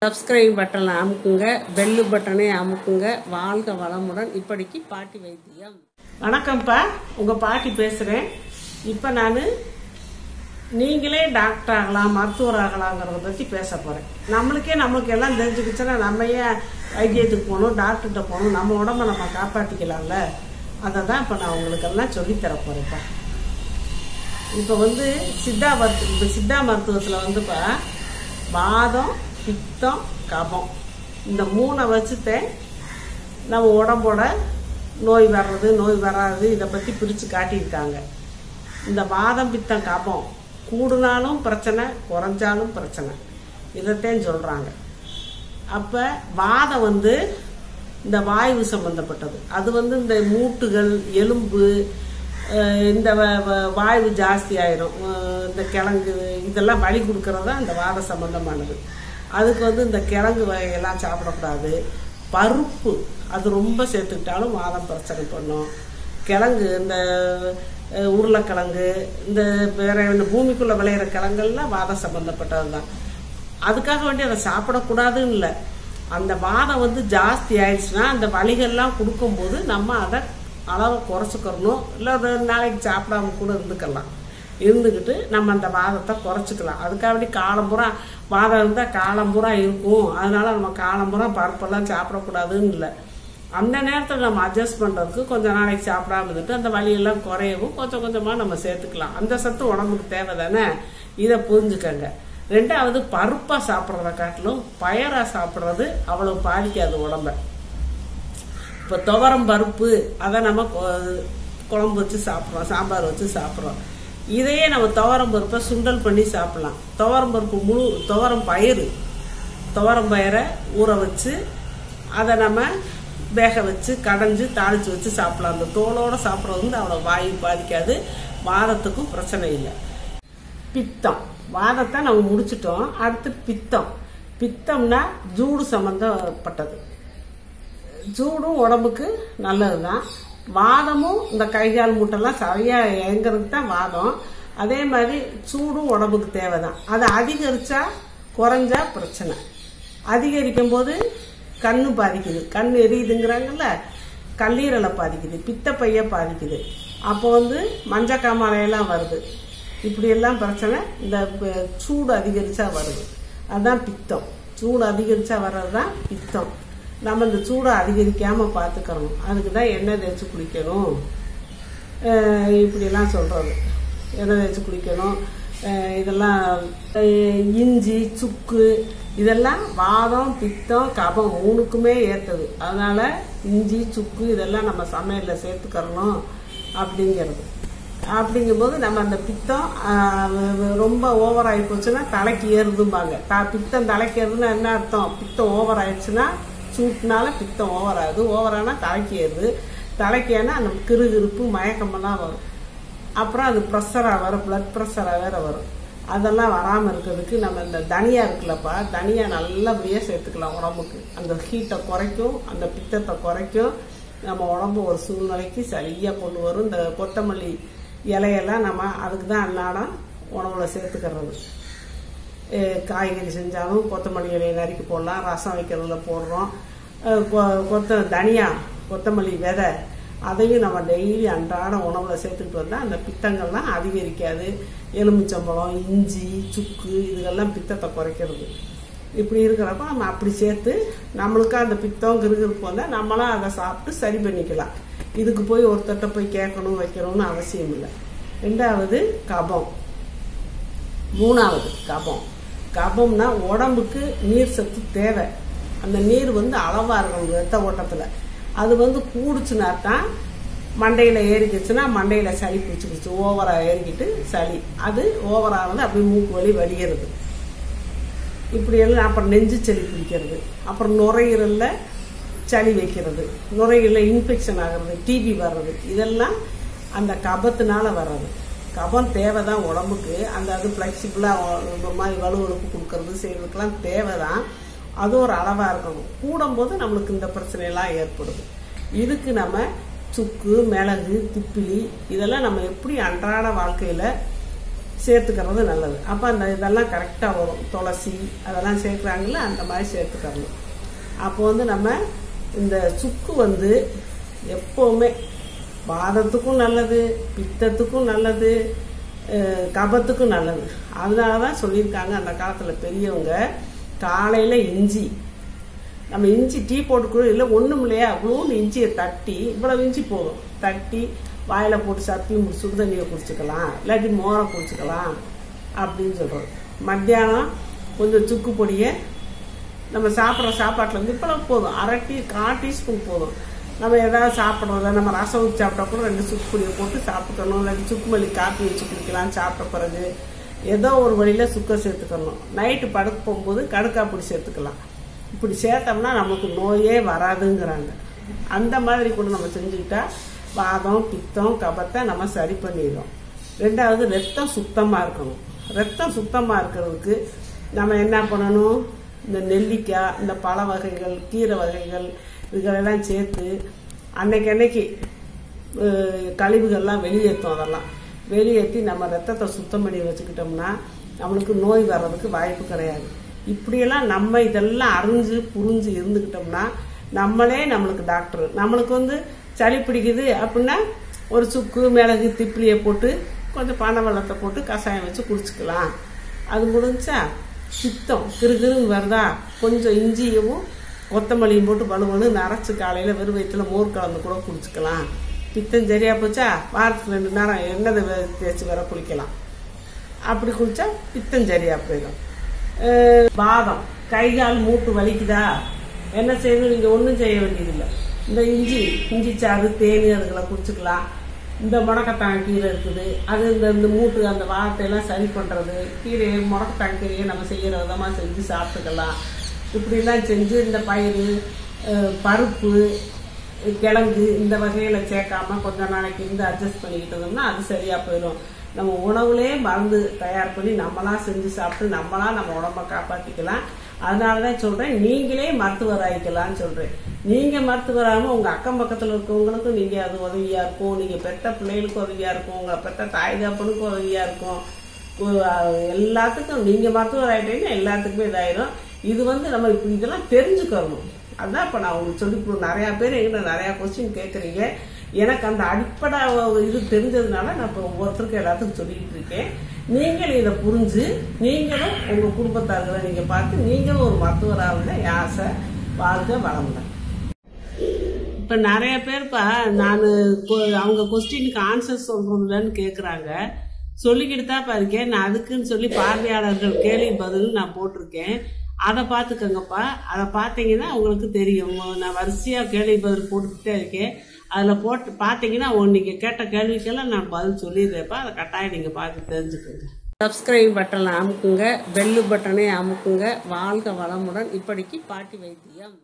Subscribe பட்டனை அமுக்குங்க, bell பட்டனை அமுக்குங்க. வாழ்க வளமுடன். இப்படிக்கு பாட்டி வைத்தியம். வணக்கம்ப்பா, உங்கள் பாட்டி பேசுகிறேன். இப்போ நான் நீங்களே டாக்டர் ஆகலாம், மருத்துவர் ஆகலாங்கிறத பற்றி பேச போகிறேன். நம்மளுக்கு எல்லாம் தெரிஞ்சுக்கிச்சுன்னா நம்ம ஏன் வைத்தியத்துக்கு போகணும், டாக்டர்கிட்ட போகணும்? நம்ம உடம்ப நம்ம காப்பாற்றிக்கலாம்ல. அதை தான் இப்போ நான் உங்களுக்கெல்லாம் சொல்லித்தர போகிறேன்ப்பா. இப்போ சித்தா மருத்துவத்தில் வந்துப்பா வாதம், பித்தம், கபம் இந்த மூணை வச்சுட்டேன் நம்ம உடம்போட நோய் வர்றது நோய் வராது இதை பற்றி பிரித்து காட்டியிருக்காங்க. இந்த வாதம், பித்தம், கபம் கூடுனாலும் பிரச்சனை, குறைஞ்சாலும் பிரச்சனை, இதைத்தான் சொல்கிறாங்க. அப்போ வாதம் இந்த வாயு சம்பந்தப்பட்டது. அது இந்த மூட்டுகள், எலும்பு, இந்த வாயு ஜாஸ்தி ஆயிரும், இந்த கிழங்கு இதெல்லாம் வலி கொடுக்கறதா இந்த வாத சம்பந்தமானது. அதுக்கு இந்த கிழங்கு வகையெல்லாம் சாப்பிடக்கூடாது. பருப்பு அது ரொம்ப சேர்த்துக்கிட்டாலும் வாதம் பிரச்சனை பண்ணும். கிழங்கு இந்த உருளைக்கிழங்கு, இந்த வேற இந்த பூமிக்குள்ளே விளையிற கிழங்குலாம் வாதம் சம்பந்தப்பட்டது தான். அதுக்காக வேண்டி அதை சாப்பிடக்கூடாதுன்னு இல்லை. அந்த வாதம் ஜாஸ்தி ஆயிடுச்சுன்னா அந்த வலிகள்லாம் கொடுக்கும்போது நம்ம அதை அளவை குறைச்சிக்கிறணும். இல்லை 2 நாளைக்கு சாப்பிடாம கூட இருந்துக்கிட்டு நம்ம அந்த வாதத்தை குறைச்சிக்கலாம். அதுக்காக வேண்டி காலம்புறா வாதம் இருந்தால் காலம்புறா இருக்கும், அதனால நம்ம காலம்புறா பருப்பெல்லாம் சாப்பிடக்கூடாதுன்னு இல்லை. அந்த நேரத்தில் நம்ம அட்ஜஸ்ட் பண்ணுறதுக்கு கொஞ்சம் நாளைக்கு சாப்பிடாம இருந்துட்டு அந்த வலியெல்லாம் குறையவும் கொஞ்சம் கொஞ்சமாக நம்ம சேர்த்துக்கலாம். அந்த சத்து உடம்புக்கு தேவை தானே, இதை புரிஞ்சுக்கங்க. 2வது, பருப்பாக சாப்பிட்றத காட்டிலும் பயராக சாப்பிட்றது அவ்வளோ பாதிக்காது உடம்ப. இப்போ துவரம் பருப்பு அதை நம்ம குழம்பு வச்சு சாப்பிட்றோம், சாம்பார் வச்சு சாப்பிட்றோம். இதையே நம்ம துவரம் பருப்பை சுண்டல் பண்ணி சாப்பிடலாம். துவரம் பருப்பு துவரம் பயிரை ஊற வச்சு அதை நம்ம வேக வச்சு கடைஞ்சி தாளித்து வச்சு சாப்பிடலாம். அந்த தோலோடு சாப்பிட்றது அவ்வளோ வாயு பாதிக்காது, வாதத்துக்கும் பிரச்சனை இல்லை. பித்தம், வாதத்தை நம்ம முடிச்சிட்டோம். அடுத்து பித்தம்னா ஜூடு சம்பந்தப்பட்டது. சூடும் உடம்புக்கு நல்லது தான். வாதமும் இந்த கைகால் மூட்டெல்லாம் சரியாக இயங்கிறதுக்கு தான் வாதம். அதே மாதிரி சூடும் உடம்புக்கு தேவை தான். அதை அதிகரிச்சா குறைஞ்சா பிரச்சனை. அதிகரிக்கும் போது கண்ணு பாதிக்குது, கண் எரியுதுங்கிறாங்கல்ல, கல்லீரலை பாதிக்குது, பித்தப்பையை பாதிக்குது. அப்போ மஞ்சக்காமலையெல்லாம் வருது. இப்படியெல்லாம் பிரச்சனை இந்த சூடு அதிகரிச்சா வருது. அதுதான் பித்தம். சூடு அதிகரிச்சா வர்றது தான் பித்தம். நம்ம இந்த சூடை அதிகரிக்காமல் பார்த்துக்கணும். அதுக்கு தான் எண்ணெய் தேய்ச்சி குளிக்கணும், இப்படியெல்லாம் சொல்கிறது. எண்ணெய் தேய்ச்சி குளிக்கணும். இதெல்லாம் இஞ்சி, சுக்கு இதெல்லாம் வாதம், பித்தம், கபம் 3க்குமே ஏற்றது. அதனால் இஞ்சி, சுக்கு இதெல்லாம் நம்ம சமையலில் சேர்த்துக்கிறணும் அப்படிங்கும்போது நம்ம அந்த பித்தம் ரொம்ப ஓவர் ஆகி போச்சுன்னா தலைக்கு ஏறுதும்பாங்க. பித்தம் தலைக்கு ஏறுதுன்னா என்ன அர்த்தம்? பித்தம் ஓவர் ஆயிடுச்சுன்னா சூட்டுனால பித்தம் ஓவர் ஆகுது. ஓவரானா தலைக்கு ஏறுது. தலைக்கு ஏன்னா அந்த கிருகிருப்பு, மயக்கமெல்லாம் வரும். அப்புறம் அது ப்ரெஷராக வரும், பிளட் ப்ரெஷராக வேற வரும். அதெல்லாம் வராமல் இருக்கிறதுக்கு நம்ம இந்த தனியா இருக்குல்லப்பா, தனியா நல்லபடியாக சேர்த்துக்கலாம். உடம்புக்கு அந்த ஹீட்டை குறைக்கும், அந்த பித்தத்தை குறைக்கும். நம்ம உடம்பு ஒரு சூழ்நிலைக்கு சரியாக கொண்டு வரும். இந்த கொத்தமல்லி இலையெல்லாம் நம்ம அதுக்கு தான் அன்னாடம் உணவுல சேர்த்துக்கிறது. காய்கறி செஞ்சாலும் கொத்தமல்லி இலையை நறுக்கி போடலாம், ரசம் வைக்கிறதுல போடுறோம். கொத்தமல்லி விதை அதையும் நம்ம டெய்லி அன்றாட உணவுல சேர்த்துக்கிட்டு வந்தால் அந்த பித்தங்கள்லாம் அதிகரிக்காது. எலுமிச்சம்பழம், இஞ்சி, சுக்கு இதுகெல்லாம் பித்தத்தை குறைக்கிறது. இப்படி இருக்கிறப்ப நம்ம அப்படி சேர்த்து நம்மளுக்கு அந்த பித்தம் கிருகிருப்பு வந்தால் நம்மளாம் அதை சாப்பிட்டு சரி பண்ணிக்கலாம். இதுக்கு போய் ஒருத்தட்ட போய் கேட்கணும் வைக்கணும்னு அவசியம் இல்லை. 2வது கபம். 3வது கபம். கபம்னா உடம்புக்கு நீர் சத்து தேவை. அந்த நீர் அளவா இருக்கணும் ரத்த ஓட்டத்துல. அது கூடுச்சுன்னா தான் மண்டையில ஏறிக்கிச்சுன்னா மண்டையில சளி பிடிச்சிக்கிச்சு, ஓவரா ஏறிக்கிட்டு சளி அது ஓவரா அப்படியே மூக்கு வலி வடிகிறது. இப்படி எல்லாம் அப்புறம் நெஞ்சு சளி பிடிக்கிறது, அப்புறம் நுரையீரல்ல சளி வைக்கிறது, நுரையீரல்ல இன்ஃபெக்ஷன் ஆகிறது, டிபி வர்றது, இதெல்லாம் அந்த கபத்தினால வர்றது. கபம் தேவை தான் உடம்புக்கு. அது ஃப்ளெக்சிபிளாக ஒரு மாதிரி வலுவலுப்பு கொடுக்கறது செய்யறதுக்கெல்லாம் தேவை தான். அது ஒரு அளவாக இருக்கணும். கூடும்போது நம்மளுக்கு இந்த பிரச்சனையெல்லாம் ஏற்படுது. இதுக்கு நம்ம சுக்கு, மிளகு, திப்பிலி இதெல்லாம் நம்ம எப்படி அன்றாட வாழ்க்கையில் சேர்த்துக்கிறது நல்லது. அப்போ அந்த இதெல்லாம் கரெக்டாக வரும். துளசி அதெல்லாம் சேர்க்குறாங்கல்ல, அந்த மாதிரி சேர்த்துக்கறணும். அப்போ வந்து நம்ம இந்த சுக்கு எப்போவுமே வாதத்துக்கும் நல்லது, பித்தத்துக்கும் நல்லது, கபத்துக்கும் நல்லது. அதனால தான் சொல்லியிருக்காங்க அந்த காலத்தில் பெரியவங்க, காலையில் இஞ்சி, நம்ம இஞ்சி டீ போட்டுக்கூட இல்லை ஒன்றும் இல்லையா, அவ்வளோன்னு இஞ்சியை தட்டி, இவ்வளவு இஞ்சி போதும், தட்டி வாயில் போட்டு சப்பி சுடு தண்ணியை குடிச்சிக்கலாம், இல்லாட்டி மோரை குடிச்சிக்கலாம் அப்படின்னு சொல்கிறோம். மத்தியானம் கொஞ்சம் சுக்கு பொடியை நம்ம சாப்பிட்ற சாப்பாட்டில் இவ்வளவு போதும், 1/2 டீஸ்பூன் போதும். நம்ம எதாவது சாப்பிட்றத நம்ம ரசம் ஊற்றி சாப்பிட்டா கூட 2 சுக்கு பொடியை போட்டு சாப்பிட்டுக்கணும். இல்லாட்டி சுக்கு மல்லி காப்பி வச்சு குடிக்கலாம். சாப்பிட்ட பிறகு ஏதோ ஒரு வழியில் சுக்கை சேர்த்துக்கணும். நைட்டு படுக்க போகும்போது கடுக்கா பொடி சேர்த்துக்கலாம். இப்படி சேர்த்தோம்னா நமக்கு நோயே வராதுங்கிறாங்க. அந்த மாதிரி கூட நம்ம செஞ்சுக்கிட்டா வாதம் பித்தம் கபத்தை நம்ம சரி பண்ணிடுறோம். 2வது ரத்தம் சுத்தமாக இருக்கணும். ரத்தம் சுத்தமாக இருக்கிறதுக்கு நம்ம என்ன பண்ணணும், இந்த நெல்லிக்காய், இந்த பழ வகைகள், கீரை வகைகள் இதுகளெல்லாம் சேர்த்து அன்னைக்கு கழிவுகள்லாம் வெளியேற்றும். அதெல்லாம் வெளியேற்றி நம்ம ரத்தத்தை சுத்தம் பண்ணி வச்சுக்கிட்டோம்னா நம்மளுக்கு நோய் வர்றதுக்கு வாய்ப்பு கிடையாது. இப்படியெல்லாம் நம்ம இதெல்லாம் அறிஞ்சு புரிஞ்சு இருந்துக்கிட்டோம்னா நம்மளே நம்மளுக்கு டாக்டர். நம்மளுக்கு சளி பிடிக்குது அப்படின்னா ஒரு சுக்கு மிளகு திப்பிலியை போட்டு கொஞ்சம் பனை வெள்ளத்தை போட்டு கஷாயம் வச்சு குடிச்சுக்கலாம். அது முடிஞ்சா பித்தம் கிருகிருன்னு வருதா, கொஞ்சம் இஞ்சியும் கொத்தமல்லியும் போட்டு பழுவனு நரைச்சி காலையில் வெறும் வயிற்றுல மோர் கலந்து கூட குடிச்சுக்கலாம். பித்தம் சரியா போச்சா, வாரத்துக்கு 2 நேரம் எண்ணெய் தேய்ச்சி வர குளிக்கலாம். அப்படி குடிச்சா பித்தம் சரியா போயிடும். வாதம், கை கால் மூட்டு வலிக்குதா, என்ன செய்யணும், நீங்க ஒன்றும் செய்ய வேண்டியதில்லை. இந்த இஞ்சி சாறு தேனி அதுகளை குடிச்சுக்கலாம். இந்த முடக்கத்தான் கீரை இருக்குது, அது இந்த மூட்டு அந்த வாதத்தை எல்லாம் சரி பண்றது. கீரையை முடக்கத்தான் கீரையை நம்ம செய்யற விதமா செஞ்சு சாப்பிட்டுக்கலாம். இப்படிலாம் செஞ்சு இந்த பயிறு பருப்பு கிழங்கு இந்த வகையில சேர்க்காம கொஞ்ச நாளைக்கு அட்ஜஸ்ட் பண்ணிக்கிட்டோம்னா அது சரியா போயிடும். நம்ம உணவுலேயே மருந்து தயார் பண்ணி நம்மளா செஞ்சு சாப்பிட்டு நம்மளா நம்ம உடம்ப காப்பாற்றிக்கலாம். அதனாலதான் சொல்றேன், நீங்களே மருத்துவர் ஆகிக்கலாம்னு சொல்றேன். நீங்க மருத்துவராம உங்க அக்கம் பக்கத்துல இருக்கவங்களுக்கும் நீங்க அது உதவியா இருக்கும். நீங்க பெற்ற பிள்ளைகளுக்கும் உதவியா இருக்கும். உங்க பெற்ற தாய் தகப்பனுக்கும் உதவியா இருக்கும். எல்லாத்துக்கும் நீங்க மருத்துவர் ஆகிட்டீங்கன்னா எல்லாத்துக்குமே இதாயிரும். இது நம்ம இப்படி இதெல்லாம் தெரிஞ்சுக்கணும். அதான் இப்ப நான் உங்களுக்கு சொல்லி நிறைய பேர் எங்கிட்ட நிறைய கொஸ்டின் கேட்கறீங்க. எனக்கு அந்த அடிப்படை இது தெரிஞ்சதுனால நான் இப்போ ஒவ்வொருத்தருக்கும் எல்லாத்துக்கும் சொல்லிட்டு இருக்கேன். நீங்கள் இதை புரிஞ்சு நீங்களும் உங்க குடும்பத்தார்களை நீங்க பார்த்து நீங்களும் ஒரு மருத்துவராக ஆசை வாழ்க வளமுடன். இப்ப நிறைய பேர்ப்பா நான் அவங்க கொஸ்டினுக்கு ஆன்சர் சொல்றதுலன்னு கேக்குறாங்க. சொல்லிக்கிட்டு தான் இருக்கேன். நான் அதுக்குன்னு சொல்லி பார்வையாளர்கள் கேள்வி பதில் நான் போட்டிருக்கேன். அதை பார்த்துக்கங்கப்பா. அதை பார்த்தீங்கன்னா உங்களுக்கு தெரியும். நான் வரிசையா கேள்வி பதில் போட்டுக்கிட்டே இருக்கேன். அதில் போட்டு பார்த்தீங்கன்னா நீங்கள் கேட்ட கேள்விக்கெல்லாம் நான் பதில் சொல்லிடுறேன்ப்பா. அதை கட்டாயம் நீங்கள் பார்த்து தெரிஞ்சுக்கோங்க. சப்ஸ்கிரைப் பட்டனை அமுக்குங்க, பெல்லு பட்டனை அமுக்குங்க. வாழ்க வளமுடன். இப்படிக்கு பாட்டி வைத்தியம்.